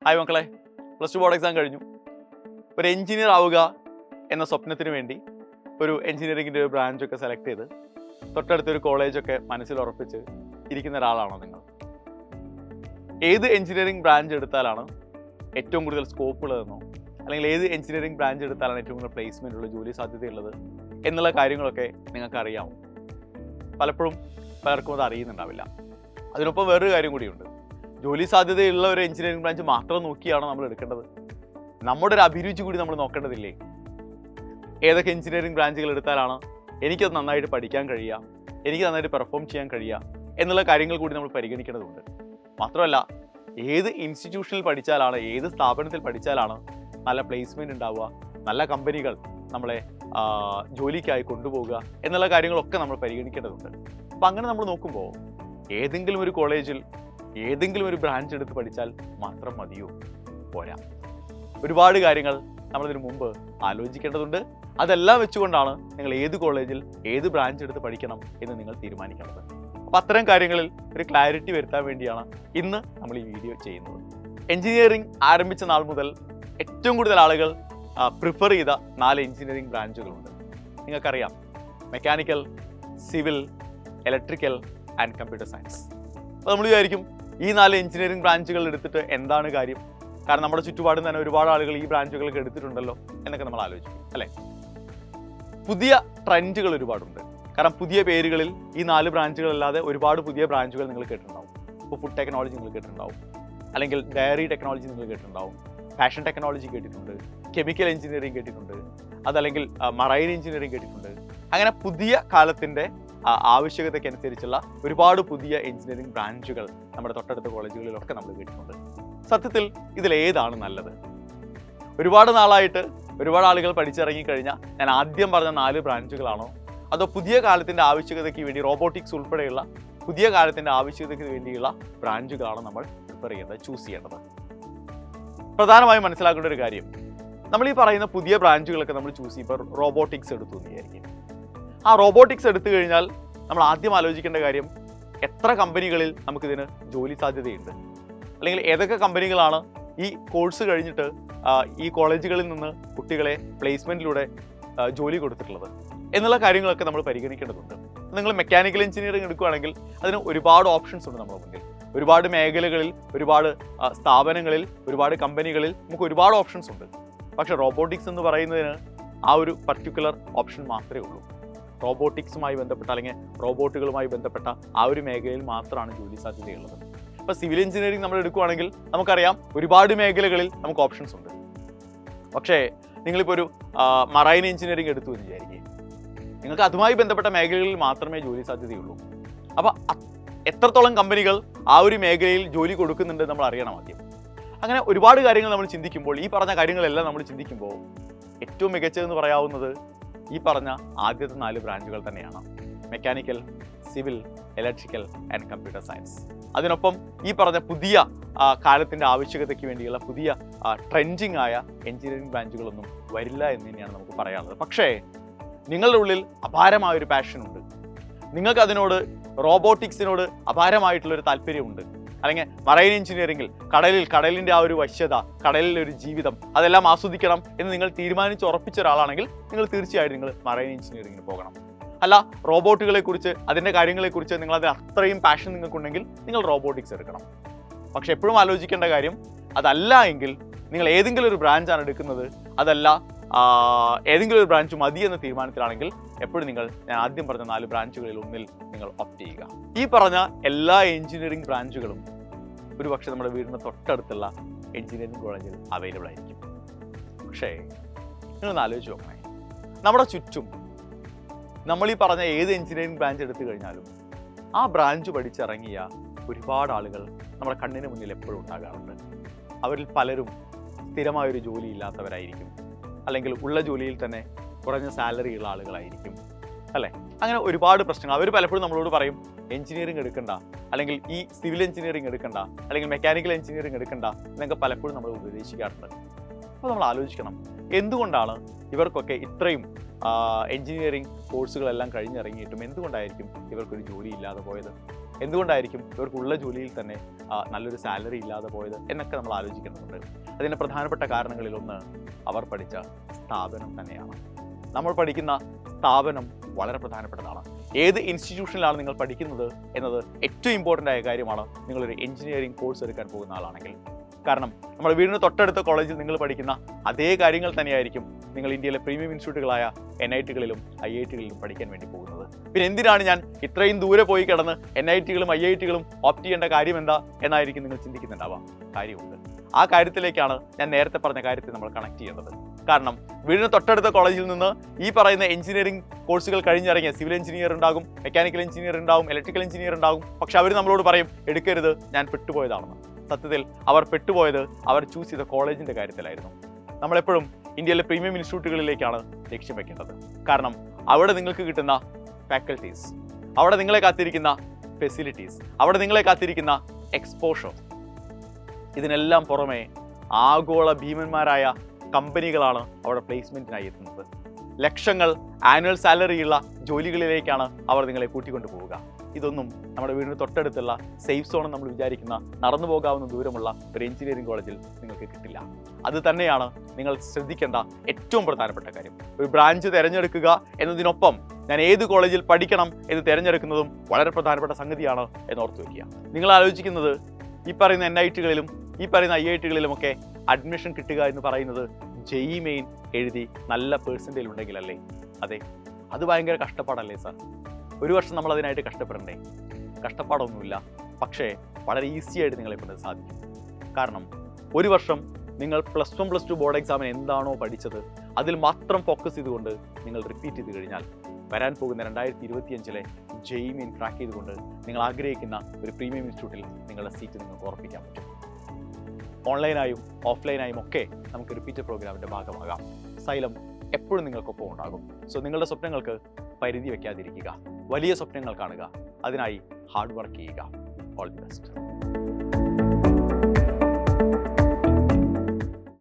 Hi മക്കളെ, plus two board exam കഴിഞ്ഞു. ഒരു എഞ്ചിനീയർ ആവുക എന്ന സ്വപ്നത്തിന് വേണ്ടി ഒരു എഞ്ചിനീയറിംഗിൻ്റെ ഒരു ബ്രാഞ്ചൊക്കെ സെലക്ട് ചെയ്ത് തൊട്ടടുത്തൊരു കോളേജൊക്കെ മനസ്സിൽ ഉറപ്പിച്ച് ഇരിക്കുന്ന ഒരാളാണോ നിങ്ങൾ? ഏത് എഞ്ചിനീയറിംഗ് ബ്രാഞ്ച് എടുത്താലാണ് ഏറ്റവും കൂടുതൽ സ്കോപ്പ് ഉള്ളതെന്നോ, അല്ലെങ്കിൽ ഏത് എഞ്ചിനീയറിംഗ് ബ്രാഞ്ച് എടുത്താലാണ് ഏറ്റവും കൂടുതൽ പ്ലേസ്മെൻ്റ് ഉള്ള ജോലി സാധ്യതയുള്ളത് എന്നുള്ള കാര്യങ്ങളൊക്കെ നിങ്ങൾക്ക് അറിയാമോ? പലപ്പോഴും പലർക്കും അത് അറിയുന്നുണ്ടാവില്ല. അതിനൊപ്പം വേറൊരു കാര്യം കൂടിയുണ്ട്. ജോലി സാധ്യതയുള്ള ഒരു എഞ്ചിനീയറിംഗ് ബ്രാഞ്ച് മാത്രം നോക്കിയാണോ നമ്മൾ എടുക്കേണ്ടത്? നമ്മുടെ ഒരു അഭിരുചി കൂടി നമ്മൾ നോക്കേണ്ടതില്ലേ? ഏതൊക്കെ എഞ്ചിനീയറിംഗ് ബ്രാഞ്ചുകൾ എടുത്താലാണ് എനിക്കത് നന്നായിട്ട് പഠിക്കാൻ കഴിയുക, എനിക്ക് നന്നായിട്ട് പെർഫോം ചെയ്യാൻ കഴിയുക എന്നുള്ള കാര്യങ്ങൾ കൂടി നമ്മൾ പരിഗണിക്കേണ്ടതുണ്ട്. മാത്രമല്ല, ഏത് ഇൻസ്റ്റിറ്റ്യൂഷനിൽ പഠിച്ചാലാണ്, ഏത് സ്ഥാപനത്തിൽ പഠിച്ചാലാണ് നല്ല പ്ലേസ്മെൻറ്റ് ഉണ്ടാവുക, നല്ല കമ്പനികൾ നമ്മളെ ജോലിക്കായി കൊണ്ടുപോകുക എന്നുള്ള കാര്യങ്ങളൊക്കെ നമ്മൾ പരിഗണിക്കേണ്ടതുണ്ട്. അപ്പം അങ്ങനെ നമ്മൾ നോക്കുമ്പോൾ ഏതെങ്കിലും ഒരു കോളേജിൽ ഏതെങ്കിലും ഒരു ബ്രാഞ്ച് എടുത്ത് പഠിച്ചാൽ മാത്രം മതിയോ? പോരാ. ഒരുപാട് കാര്യങ്ങൾ നമ്മളിതിനു മുമ്പ് ആലോചിക്കേണ്ടതുണ്ട്. അതെല്ലാം വെച്ചുകൊണ്ടാണ് നിങ്ങൾ ഏത് കോളേജിൽ ഏത് ബ്രാഞ്ച് എടുത്ത് പഠിക്കണം എന്ന് നിങ്ങൾ തീരുമാനിക്കേണ്ടത്. അപ്പം അത്തരം കാര്യങ്ങളിൽ ഒരു ക്ലാരിറ്റി വരുത്താൻ വേണ്ടിയാണ് ഇന്ന് നമ്മൾ ഈ വീഡിയോ ചെയ്യുന്നത്. എഞ്ചിനീയറിംഗ് ആരംഭിച്ച നാൾ മുതൽ ഏറ്റവും കൂടുതൽ ആളുകൾ പ്രിഫർ ചെയ്ത 4 എഞ്ചിനീയറിംഗ് ബ്രാഞ്ചുകളുണ്ട്. നിങ്ങൾക്കറിയാം, mechanical, civil, electrical and computer science. അപ്പോൾ നമ്മൾ വിചാരിക്കും ഈ 4 എഞ്ചിനീയറിംഗ് ബ്രാഞ്ചുകൾ എടുത്തിട്ട് എന്താണ് കാര്യം? കാരണം നമ്മുടെ ചുറ്റുപാടും തന്നെ ഒരുപാട് ആളുകൾ ഈ ബ്രാഞ്ചുകളൊക്കെ എടുത്തിട്ടുണ്ടല്ലോ എന്നൊക്കെ നമ്മൾ ആലോചിക്കും, അല്ലേ? പുതിയ ട്രെൻഡുകൾ ഒരുപാടുണ്ട്. കാരണം പുതിയ പേരുകളിൽ ഈ 4 ബ്രാഞ്ചുകളല്ലാതെ ഒരുപാട് പുതിയ ബ്രാഞ്ചുകൾ നിങ്ങൾ കേട്ടിട്ടുണ്ടാവും. ഇപ്പോൾ ഫുഡ് ടെക്നോളജി നിങ്ങൾ കേട്ടിട്ടുണ്ടാവും, അല്ലെങ്കിൽ ഡയറി ടെക്നോളജി നിങ്ങൾ കേട്ടിട്ടുണ്ടാവും, ഫാഷൻ ടെക്നോളജി കേട്ടിട്ടുണ്ട്, കെമിക്കൽ എഞ്ചിനീയറിംഗ് കേട്ടിട്ടുണ്ട്, അതല്ലെങ്കിൽ മറൈൻ എഞ്ചിനീയറിംഗ് കേട്ടിട്ടുണ്ട്. അങ്ങനെ പുതിയ കാലത്തിൻ്റെ ആവശ്യകതയ്ക്കനുസരിച്ചുള്ള ഒരുപാട് പുതിയ എഞ്ചിനീയറിംഗ് ബ്രാഞ്ചുകൾ നമ്മുടെ തൊട്ടടുത്ത കോളേജുകളിലൊക്കെ നമ്മൾ കേട്ടിട്ടുണ്ട്. സത്യത്തിൽ ഇതിലേതാണ് നല്ലത്? ഒരുപാട് നാളായിട്ട് ഒരുപാട് ആളുകൾ പഠിച്ചിറങ്ങിക്കഴിഞ്ഞാൽ ഞാൻ ആദ്യം പറഞ്ഞ 4 ബ്രാഞ്ചുകളാണോ, അതോ പുതിയ കാലത്തിൻ്റെ ആവശ്യകതയ്ക്ക് വേണ്ടി റോബോട്ടിക്സ് ഉൾപ്പെടെയുള്ള പുതിയ കാലത്തിൻ്റെ ആവശ്യകതയ്ക്ക് വേണ്ടിയുള്ള ബ്രാഞ്ചുകളാണ് നമ്മൾ പ്രിഫർ ചെയ്യേണ്ടത്, ചൂസ് ചെയ്യേണ്ടത്? പ്രധാനമായും മനസ്സിലാക്കേണ്ട ഒരു കാര്യം, നമ്മൾ ഈ പറയുന്ന പുതിയ ബ്രാഞ്ചുകളൊക്കെ നമ്മൾ ചൂസ് ചെയ്യുമ്പോൾ റോബോട്ടിക്സ് എടുത്തു എന്ന് വിചാരിക്കും. ആ റോബോട്ടിക്സ് എടുത്തു കഴിഞ്ഞാൽ നമ്മൾ ആദ്യം ആലോചിക്കേണ്ട കാര്യം, എത്ര കമ്പനികളിൽ നമുക്കിതിന് ജോലി സാധ്യതയുണ്ട്, അല്ലെങ്കിൽ ഏതൊക്കെ കമ്പനികളാണ് ഈ കോഴ്സ് കഴിഞ്ഞിട്ട് ഈ കോളേജുകളിൽ നിന്ന് കുട്ടികളെ പ്ലേസ്മെൻറ്റിലൂടെ ജോലി കൊടുത്തിട്ടുള്ളത് എന്നുള്ള കാര്യങ്ങളൊക്കെ നമ്മൾ പരിഗണിക്കേണ്ടതുണ്ട്. നിങ്ങൾ മെക്കാനിക്കൽ എഞ്ചിനീയറിംഗ് എടുക്കുകയാണെങ്കിൽ അതിന് ഒരുപാട് ഓപ്ഷൻസ് ഉണ്ട് നമ്മുടെ മുന്നിൽ. ഒരുപാട് മേഖലകളിൽ, ഒരുപാട് സ്ഥാപനങ്ങളിൽ, ഒരുപാട് കമ്പനികളിൽ നമുക്ക് ഒരുപാട് ഓപ്ഷൻസ് ഉണ്ട്. പക്ഷേ റോബോട്ടിക്സ് എന്ന് പറയുന്നതിന് ആ ഒരു പർട്ടിക്കുലർ ഓപ്ഷൻ മാത്രമേ ഉള്ളൂ. റോബോട്ടിക്സുമായി ബന്ധപ്പെട്ട അല്ലെങ്കിൽ റോബോട്ടുകളുമായി ബന്ധപ്പെട്ട ആ ഒരു മേഖലയിൽ മാത്രമാണ് ജോലി സാധ്യതയുള്ളത്. ഇപ്പോൾ സിവിൽ എഞ്ചിനീയറിംഗ് നമ്മൾ എടുക്കുകയാണെങ്കിൽ നമുക്കറിയാം ഒരുപാട് മേഖലകളിൽ നമുക്ക് ഓപ്ഷൻസ് ഉണ്ട്. പക്ഷേ നിങ്ങളിപ്പോൾ ഒരു മറൈൻ എഞ്ചിനീയറിംഗ് എടുത്തു എന്ന് വിചാരിക്കുക, നിങ്ങൾക്ക് അതുമായി ബന്ധപ്പെട്ട മേഖലകളിൽ മാത്രമേ ജോലി സാധ്യതയുള്ളൂ. അപ്പോൾ എത്രത്തോളം കമ്പനികൾ ആ ഒരു മേഖലയിൽ ജോലി കൊടുക്കുന്നുണ്ട് നമ്മൾ അറിയണം ആദ്യം. അങ്ങനെ ഒരുപാട് കാര്യങ്ങൾ നമ്മൾ ചിന്തിക്കുമ്പോൾ, ഈ പറഞ്ഞ കാര്യങ്ങളെല്ലാം നമ്മൾ ചിന്തിക്കുമ്പോൾ ഏറ്റവും മികച്ചതെന്ന് പറയാവുന്നത് ഈ പറഞ്ഞ ആദ്യത്തെ 4 ബ്രാഞ്ചുകൾ തന്നെയാണ്: mechanical, civil, electrical and computer science. അതിനൊപ്പം ഈ പറഞ്ഞ പുതിയ കാലത്തിൻ്റെ ആവശ്യകതയ്ക്ക് വേണ്ടിയുള്ള പുതിയ ട്രെൻഡിങ് ആയ എഞ്ചിനീയറിംഗ് ബ്രാഞ്ചുകളൊന്നും വരില്ല എന്ന് തന്നെയാണ് നമുക്ക് പറയാനുള്ളത്. പക്ഷേ നിങ്ങളുടെ ഉള്ളിൽ അപാരമായൊരു പാഷനുണ്ട്, നിങ്ങൾക്ക് അതിനോട്, റോബോട്ടിക്സിനോട് അപാരമായിട്ടുള്ളൊരു താല്പര്യമുണ്ട്, അല്ലെങ്കിൽ മറൈൻ എഞ്ചിനീയറിംഗിൽ കടലിൻ്റെ ആ ഒരു വശ്യത, കടലിലെ ഒരു ജീവിതം, അതെല്ലാം ആസ്വദിക്കണം എന്ന് നിങ്ങൾ തീരുമാനിച്ച് ഉറപ്പിച്ച ഒരാളാണെങ്കിൽ നിങ്ങൾ തീർച്ചയായിട്ടും നിങ്ങൾ മറൈൻ എഞ്ചിനീയറിംഗിന് പോകണം. അല്ല, റോബോട്ടുകളെക്കുറിച്ച്, അതിൻ്റെ കാര്യങ്ങളെക്കുറിച്ച് നിങ്ങളത് അത്രയും പാഷൻ നിങ്ങൾക്കുണ്ടെങ്കിൽ നിങ്ങൾ റോബോട്ടിക്സ് എടുക്കണം. പക്ഷെ എപ്പോഴും ആലോചിക്കേണ്ട കാര്യം, അതല്ല എങ്കിൽ നിങ്ങൾ ഏതെങ്കിലും ഒരു ബ്രാഞ്ചാണ് എടുക്കുന്നത്, അതല്ല ഏതെങ്കിലും ഒരു ബ്രാഞ്ച് മതി എന്ന തീരുമാനത്തിലാണെങ്കിൽ എപ്പോഴും നിങ്ങൾ ഞാൻ ആദ്യം പറഞ്ഞ 4 ബ്രാഞ്ചുകളിൽ ഒന്നിൽ നിങ്ങൾ ഓപ്റ്റ് ചെയ്യുക. ഈ പറഞ്ഞ എല്ലാ എഞ്ചിനീയറിംഗ് ബ്രാഞ്ചുകളും ഒരുപക്ഷെ നമ്മുടെ വീടിന് തൊട്ടടുത്തുള്ള എഞ്ചിനീയറിംഗ് കോളേജിൽ അവൈലബിൾ ആയിരിക്കും. പക്ഷേ നിങ്ങളൊന്ന് ആലോചിച്ച് നോക്കണേ, നമ്മുടെ ചുറ്റും നമ്മൾ ഈ പറഞ്ഞ ഏത് എഞ്ചിനീയറിംഗ് ബ്രാഞ്ച് എടുത്തു കഴിഞ്ഞാലും ആ ബ്രാഞ്ച് പഠിച്ചിറങ്ങിയ ഒരുപാട് ആളുകൾ നമ്മുടെ കണ്ണിന് മുന്നിൽ എപ്പോഴും ഉണ്ടാകാറുണ്ട്. അവരിൽ പലരും സ്ഥിരമായൊരു ജോലി ഇല്ലാത്തവരായിരിക്കും, അല്ലെങ്കിൽ ഉള്ള ജോലിയിൽ തന്നെ കുറഞ്ഞ സാലറി ഉള്ള ആളുകളായിരിക്കും, അല്ലേ? അങ്ങനെ ഒരുപാട് പ്രശ്നങ്ങൾ. അവർ പലപ്പോഴും നമ്മളോട് പറയും എഞ്ചിനീയറിംഗ് എടുക്കണ്ട, അല്ലെങ്കിൽ ഈ സിവിൽ എഞ്ചിനീയറിംഗ് എടുക്കണ്ട, അല്ലെങ്കിൽ മെക്കാനിക്കൽ എഞ്ചിനീയറിംഗ് എടുക്കണ്ട എന്നൊക്കെ പലപ്പോഴും നമ്മൾ ഉപദേശിക്കാറുണ്ട്. അപ്പോൾ നമ്മൾ ആലോചിക്കണം, എന്തുകൊണ്ടാണ് ഇവർക്കൊക്കെ ഇത്രയും എഞ്ചിനീയറിംഗ് കോഴ്സുകളെല്ലാം കഴിഞ്ഞിറങ്ങിയിട്ടും എന്തുകൊണ്ടായിരിക്കും ഇവർക്കൊരു ജോലി ഇല്ലാതെ പോയത്? എന്തുകൊണ്ടായിരിക്കും ഇവർക്കുള്ള ജോലിയിൽ തന്നെ നല്ലൊരു സാലറി ഇല്ലാതെ പോയത് എന്നൊക്കെ നമ്മൾ ആലോചിക്കുന്നുണ്ട്. അതിൻ്റെ പ്രധാനപ്പെട്ട കാരണങ്ങളിലൊന്ന് അവർ പഠിച്ച സ്ഥാപനം തന്നെയാണ്. നമ്മൾ പഠിക്കുന്ന സ്ഥാപനം വളരെ പ്രധാനപ്പെട്ടതാണ്. ഏത് ഇൻസ്റ്റിറ്റ്യൂഷനിലാണ് നിങ്ങൾ പഠിക്കുന്നത് എന്നത് ഏറ്റവും ഇമ്പോർട്ടൻ്റ് ആയ കാര്യമാണ് നിങ്ങളൊരു എഞ്ചിനീയറിംഗ് കോഴ്സ് എടുക്കാൻ പോകുന്ന ആളാണെങ്കിൽ. കാരണം നമ്മുടെ വീടിന് തൊട്ടടുത്ത കോളേജിൽ നിങ്ങൾ പഠിക്കുന്ന അതേ കാര്യങ്ങൾ തന്നെയായിരിക്കും നിങ്ങൾ ഇന്ത്യയിലെ പ്രീമിയം ഇൻസ്റ്റിറ്റ്യൂട്ടുകളായ NIT-കളിലും IIT-കളിലും പഠിക്കാൻ വേണ്ടി പോകുന്നത്. പിന്നെ എന്തിനാണ് ഞാൻ ഇത്രയും ദൂരെ പോയി കിടന്ന് NIT-കളും IIT-കളും ഓപ്റ്റ് ചെയ്യേണ്ട കാര്യം എന്താ എന്നായിരിക്കും നിങ്ങൾ ചിന്തിക്കുന്നുണ്ടാവാം. കാര്യമുണ്ട്. ആ കാര്യത്തിലേക്കാണ് ഞാൻ നേരത്തെ പറഞ്ഞ കാര്യത്തെ നമ്മൾ കണക്ട് ചെയ്യേണ്ടത്. കാരണം വീടിന് തൊട്ടടുത്ത കോളേജിൽ നിന്ന് ഈ പറയുന്ന എഞ്ചിനീയറിംഗ് കോഴ്സുകൾ കഴിഞ്ഞിറങ്ങിയ സിവിൽ എഞ്ചിനീയർ ഉണ്ടാകും, മെക്കാനിക്കൽ എഞ്ചിനീയർ ഉണ്ടാകും, ഇലക്ട്രിക്കൽ എഞ്ചിനീയർ ഉണ്ടാകും. പക്ഷെ അവർ നമ്മളോട് പറയും എടുക്കരുത്, ഞാൻ പെട്ടുപോയതാണെന്ന്. സത്യത്തിൽ അവർ പെട്ടുപോയത് അവർ ചൂസ് ചെയ്ത കോളേജിൻ്റെ കാര്യത്തിലായിരുന്നു. നമ്മളെപ്പോഴും ഇന്ത്യയിലെ പ്രീമിയം ഇൻസ്റ്റിറ്റ്യൂട്ടുകളിലേക്കാണ് ലക്ഷ്യം വെക്കേണ്ടത്. കാരണം അവിടെ നിങ്ങൾക്ക് കിട്ടുന്ന ഫാക്കൽറ്റീസ്, അവിടെ നിങ്ങളെ കാത്തിരിക്കുന്ന ഫെസിലിറ്റീസ്, അവിടെ നിങ്ങളെ കാത്തിരിക്കുന്ന എക്സ്പോഷർ, ഇതിനെല്ലാം പുറമെ ആഗോള ഭീമന്മാരായ കമ്പനികളാണ് അവിടെ പ്ലേസ്മെൻറ്റിനായി എത്തുന്നത്. ലക്ഷങ്ങൾ ആനുവൽ സാലറിയുള്ള ജോലികളിലേക്കാണ് അവർ നിങ്ങളെ കൂട്ടിക്കൊണ്ടു പോവുക. ഇതൊന്നും നമ്മുടെ വീടിന് തൊട്ടടുത്തുള്ള സേഫ് സോൺ നമ്മൾ വിചാരിക്കുന്ന നടന്നു പോകാവുന്ന ദൂരമുള്ള ഒരു എഞ്ചിനീയറിംഗ് കോളേജിൽ നിങ്ങൾക്ക് കിട്ടില്ല. അത് തന്നെയാണ് നിങ്ങൾ ശ്രദ്ധിക്കേണ്ട ഏറ്റവും പ്രധാനപ്പെട്ട കാര്യം. ഒരു ബ്രാഞ്ച് തിരഞ്ഞെടുക്കുക എന്നതിനൊപ്പം ഞാൻ ഏത് കോളേജിൽ പഠിക്കണം എന്ന് തിരഞ്ഞെടുക്കുന്നതും വളരെ പ്രധാനപ്പെട്ട സംഗതിയാണ് എന്നോർത്ത് വയ്ക്കുക. നിങ്ങൾ ആലോചിക്കുന്നത് ഈ പറയുന്ന NIT-കളിലും ഈ പറയുന്ന IIT-കളിലുമൊക്കെ അഡ്മിഷൻ കിട്ടുക എന്ന് പറയുന്നത് JEE മെയിൻ എഴുതി നല്ല പേഴ്സൻറ്റേജ് ഉണ്ടെങ്കിലല്ലേ? അതെ, അത് ഭയങ്കര കഷ്ടപ്പാടല്ലേ സാർ? ഒരു വർഷം നമ്മൾ അതിനായിട്ട് കഷ്ടപ്പെടണ്ടേ? കഷ്ടപ്പാടൊന്നുമില്ല, പക്ഷേ വളരെ ഈസി ആയിട്ട് നിങ്ങളെ കൊണ്ട് സാധിക്കും. കാരണം ഒരു വർഷം നിങ്ങൾ +1 +2 ബോർഡ് എക്സാമിന് എന്താണോ പഠിച്ചത് അതിൽ മാത്രം ഫോക്കസ് ചെയ്തുകൊണ്ട് നിങ്ങൾ റിപ്പീറ്റ് ചെയ്ത് കഴിഞ്ഞാൽ വരാൻ പോകുന്ന 2025-ലെ JEE മെയിൻ ക്രാക്ക് ചെയ്തുകൊണ്ട് നിങ്ങൾ ആഗ്രഹിക്കുന്ന ഒരു പ്രീമിയം ഇൻസ്റ്റിറ്റ്യൂട്ടിൽ നിങ്ങളുടെ സീറ്റ് നിങ്ങൾക്ക് ഉറപ്പിക്കാൻ പറ്റും. ഓൺലൈനായും ഓഫ്ലൈനായും ഒക്കെ നമുക്ക് റിപ്പീറ്റഡ് പ്രോഗ്രാമിൻ്റെ ഭാഗമാകാം. സൈലം എപ്പോഴും നിങ്ങൾക്കൊപ്പം ഉണ്ടാകും. സോ നിങ്ങളുടെ സ്വപ്നങ്ങൾക്ക് പരിധി വയ്ക്കാതിരിക്കുക, വലിയ സ്വപ്നങ്ങൾ കാണുക, അതിനായി ഹാർഡ് വർക്ക് ചെയ്യുക. All the best.